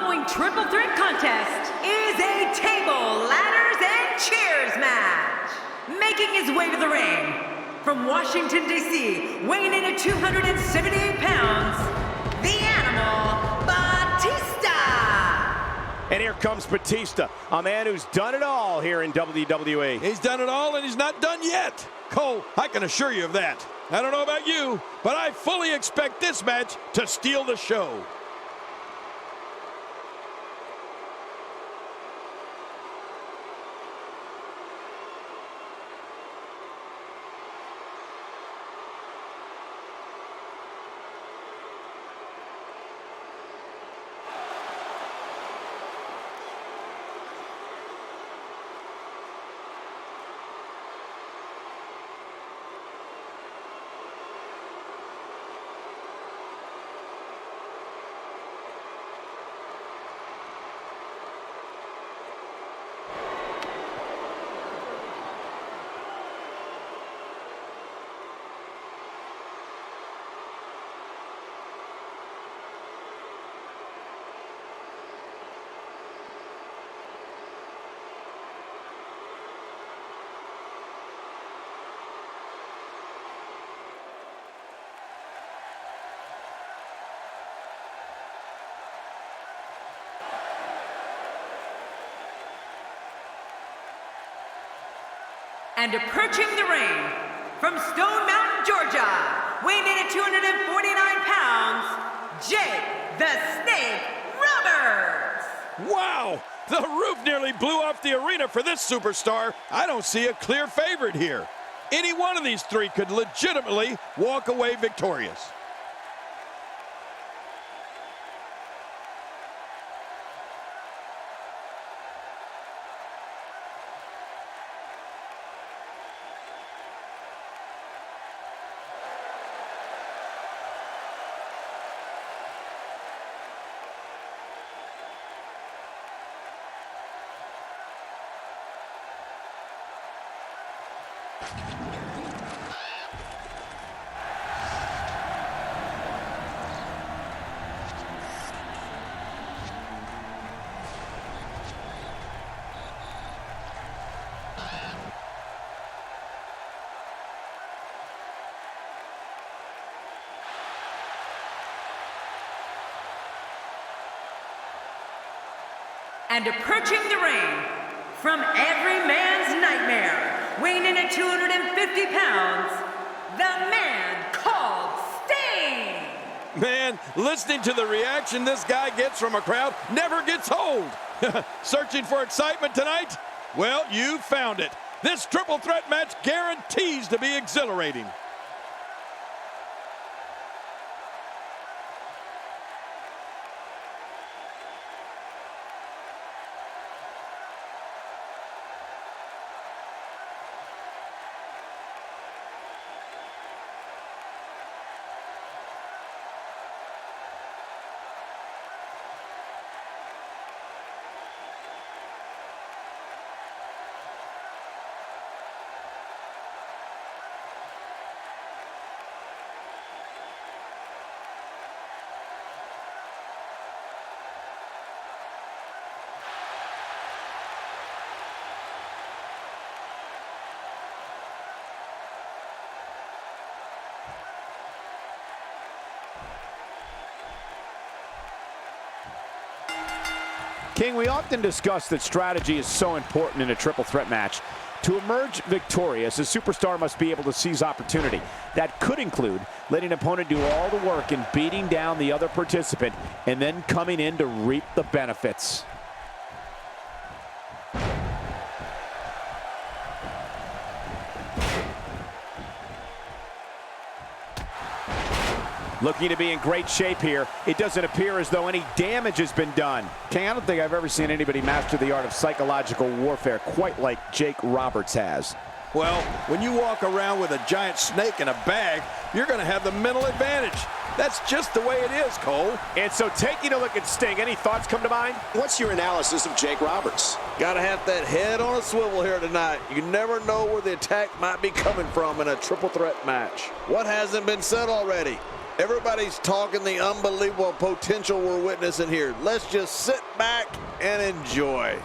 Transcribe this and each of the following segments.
following triple threat contest is a table, ladders, and chairs match. Making his way to the ring from Washington, D.C., weighing in at 278 pounds, the animal, Batista. And here comes Batista, a man who's done it all here in WWE. He's done it all, and he's not done yet. Cole, I can assure you of that. I don't know about you, but I fully expect this match to steal the show. And approaching the ring from Stone Mountain, Georgia, weighing in at 249 pounds, Jake the Snake Roberts. Wow! The roof nearly blew off the arena for this superstar. I don't see a clear favorite here. Any one of these three could legitimately walk away victorious. And approaching the ring from every man's nightmare, weighing in at 250 pounds, the man called Sting. Man, listening to the reaction this guy gets from a crowd never gets old. Searching for excitement tonight? Well, you found it. This triple threat match guarantees to be exhilarating. King, we often discuss that strategy is so important in a triple threat match. To emerge victorious, a superstar must be able to seize opportunity. That could include letting an opponent do all the work in beating down the other participant and then coming in to reap the benefits. Looking to be in great shape here. It doesn't appear as though any damage has been done. King, I don't think I've ever seen anybody master the art of psychological warfare quite like Jake Roberts has. Well, when you walk around with a giant snake in a bag, you're going to have the mental advantage. That's just the way it is, Cole. And so taking a look at Sting, any thoughts come to mind? What's your analysis of Jake Roberts? Gotta have that head on a swivel here tonight. You never know where the attack might be coming from in a triple threat match. What hasn't been said already? Everybody's talking the unbelievable potential we're witnessing here. Let's just sit back and enjoy.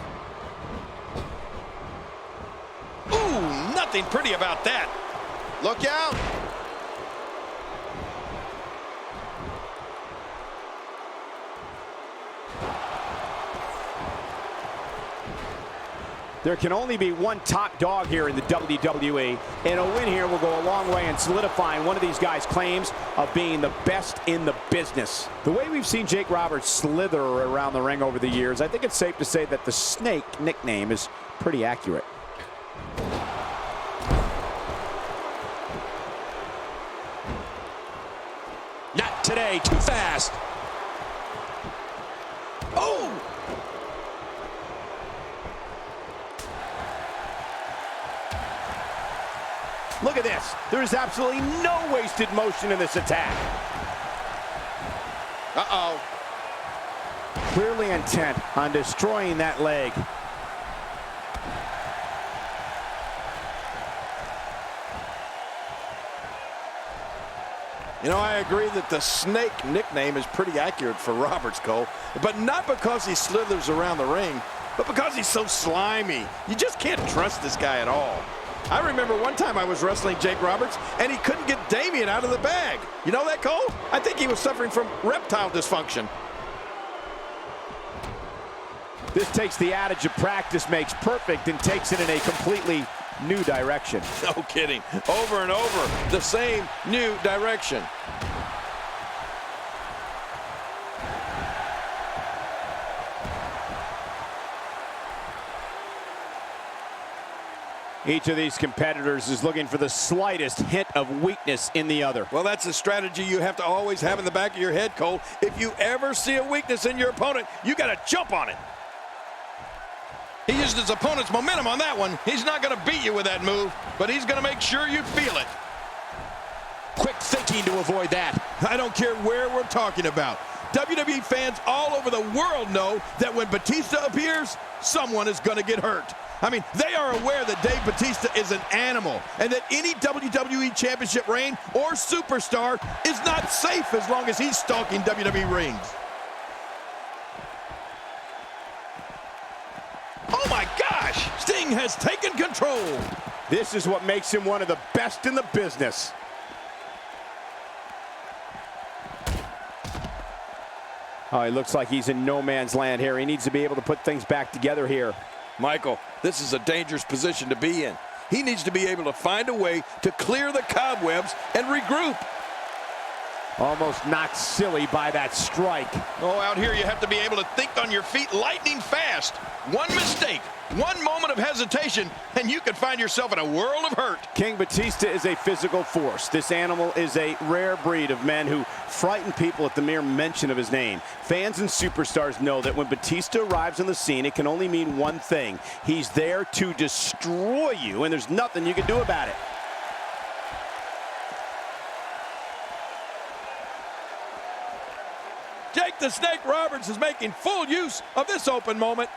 Ooh, nothing pretty about that. Look out. There can only be one top dog here in the WWE, and a win here will go a long way in solidifying one of these guys' claims of being the best in the business. The way we've seen Jake Roberts slither around the ring over the years, I think it's safe to say that the Snake nickname is pretty accurate. Not today, too fast. Oh! Look at this. There is absolutely no wasted motion in this attack. Uh-oh. Clearly intent on destroying that leg. You know, I agree that the Snake nickname is pretty accurate for Roberts, Cole, but not because he slithers around the ring, but because he's so slimy. You just can't trust this guy at all. I remember one time I was wrestling Jake Roberts, and he couldn't get Damian out of the bag. You know that, Cole? I think he was suffering from reptile dysfunction. This takes the adage of practice makes perfect and takes it in a completely new direction. No kidding. Over and over, the same new direction. Each of these competitors is looking for the slightest hint of weakness in the other. Well, that's a strategy you have to always have in the back of your head, Cole. If you ever see a weakness in your opponent, you got to jump on it. He used his opponent's momentum on that one. He's not going to beat you with that move, but he's going to make sure you feel it. Quick thinking to avoid that. I don't care where we're talking about. WWE fans all over the world know that when Batista appears, someone is going to get hurt. I mean, they are aware that Dave Batista is an animal and that any WWE Championship reign or superstar is not safe as long as he's stalking WWE rings. Oh my gosh! Sting has taken control. This is what makes him one of the best in the business. Oh, he looks like he's in no man's land here. He needs to be able to put things back together here. Michael, this is a dangerous position to be in. He needs to be able to find a way to clear the cobwebs and regroup. Almost knocked silly by that strike. Oh, out here you have to be able to think on your feet lightning fast. One mistake, one moment of hesitation, and you could find yourself in a world of hurt. King Batista is a physical force. This animal is a rare breed of men who frighten people at the mere mention of his name. Fans and superstars know that when Batista arrives on the scene, it can only mean one thing. He's there to destroy you, and there's nothing you can do about it. Jake the Snake Roberts is making full use of this open moment.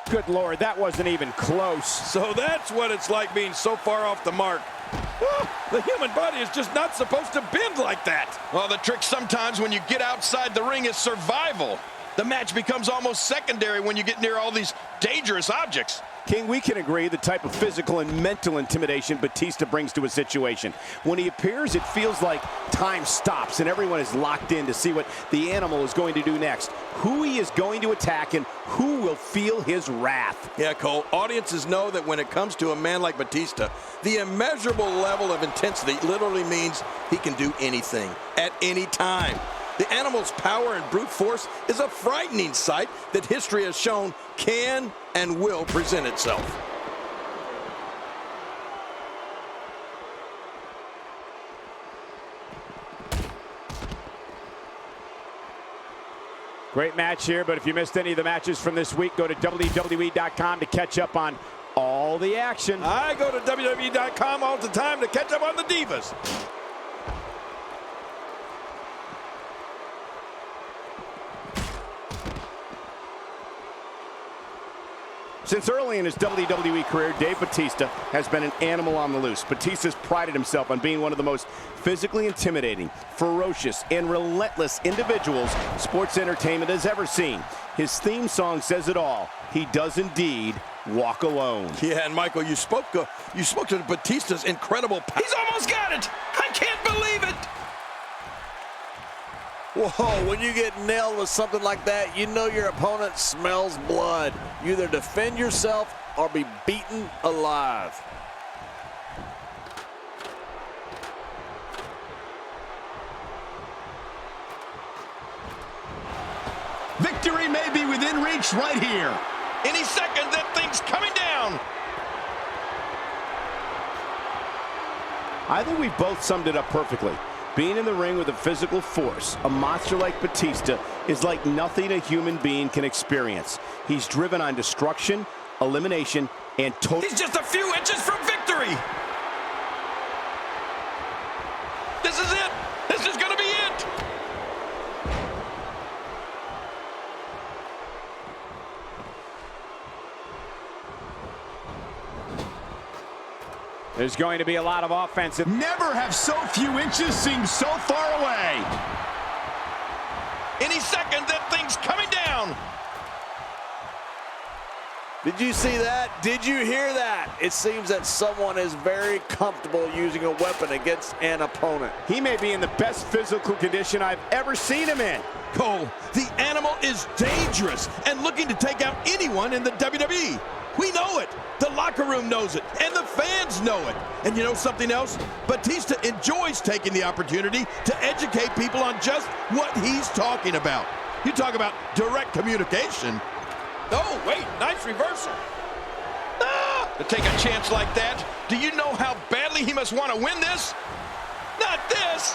Good Lord, that wasn't even close. So that's what it's like being so far off the mark. The human body is just not supposed to bend like that. Well, the trick sometimes when you get outside the ring is survival. The match becomes almost secondary when you get near all these dangerous objects. King, we can agree the type of physical and mental intimidation Batista brings to a situation. When he appears, it feels like time stops and everyone is locked in to see what the animal is going to do next, who he is going to attack, and who will feel his wrath. Yeah, Cole, audiences know that when it comes to a man like Batista, the immeasurable level of intensity literally means he can do anything at any time. The animal's power and brute force is a frightening sight that history has shown can and will present itself. Great match here, but if you missed any of the matches from this week, go to WWE.com to catch up on all the action. I go to WWE.com all the time to catch up on the divas. Since early in his WWE career, Dave Batista has been an animal on the loose. Batista's prided himself on being one of the most physically intimidating, ferocious, and relentless individuals sports entertainment has ever seen. His theme song says it all. He does indeed walk alone. Yeah, and Michael, you spoke to Batista's incredible power. He's almost got it! I can't believe it! Whoa, when you get nailed with something like that, you know your opponent smells blood. You either defend yourself or be beaten alive. Victory may be within reach right here. Any second, that thing's coming down. I think we've both summed it up perfectly. Being in the ring with a physical force, a monster like Batista, is like nothing a human being can experience. He's driven on destruction, elimination, and total... He's just a few inches from victory. This is it. This is going to be it. There's going to be a lot of offensive. Never have so few inches seemed so far away. Any second, that thing's coming down. Did you see that? Did you hear that? It seems that someone is very comfortable using a weapon against an opponent. He may be in the best physical condition I've ever seen him in. Cole, the animal is dangerous and looking to take out anyone in the WWE. We know it. The locker room knows it, and the fans know it. And you know something else? Batista enjoys taking the opportunity to educate people on just what he's talking about. You talk about direct communication. Oh, wait, nice reversal. To take a chance like that, do you know how badly he must want to win this? Not this.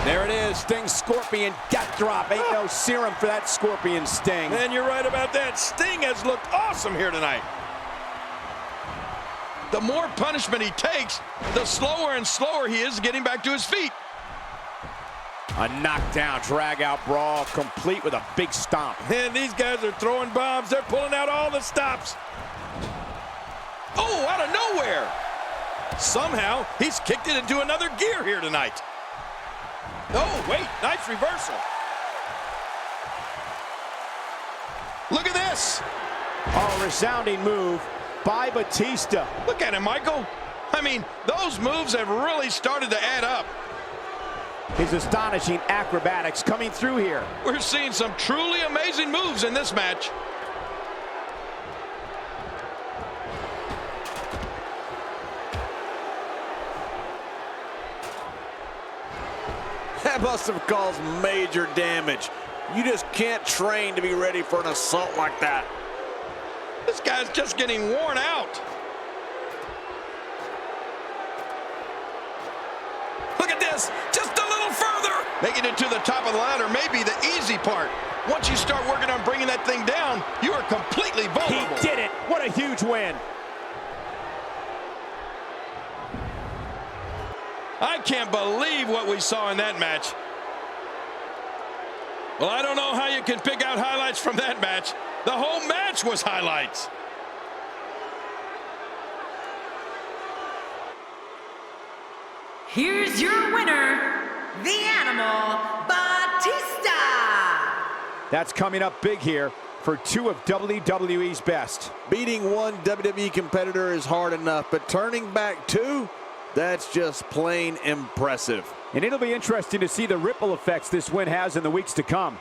There it is, Sting's Scorpion death drop. Ain't no serum for that Scorpion Sting. And you're right about that. Sting has looked awesome here tonight. The more punishment he takes, the slower and slower he is getting back to his feet. A knockdown, drag-out brawl, complete with a big stomp. And these guys are throwing bombs. They're pulling out all the stops. Oh, out of nowhere. Somehow, he's kicked it into another gear here tonight. Oh, wait, nice reversal. Look at this. Oh, resounding move by Batista. Look at him, Michael. I mean, those moves have really started to add up. His astonishing acrobatics coming through here. We're seeing some truly amazing moves in this match. That must have caused major damage. You just can't train to be ready for an assault like that. This guy's just getting worn out. Look at this, just a little further. Making it to the top of the ladder may be the easy part. Once you start working on bringing that thing down, you are completely vulnerable. He did it. What a huge win. I can't believe what we saw in that match. Well, I don't know how you can pick out highlights from that match. The whole match was highlights. Here's your winner, the Animal, Batista. That's coming up big here for two of WWE's best. Beating one WWE competitor is hard enough, but turning back two, that's just plain impressive. And it'll be interesting to see the ripple effects this win has in the weeks to come.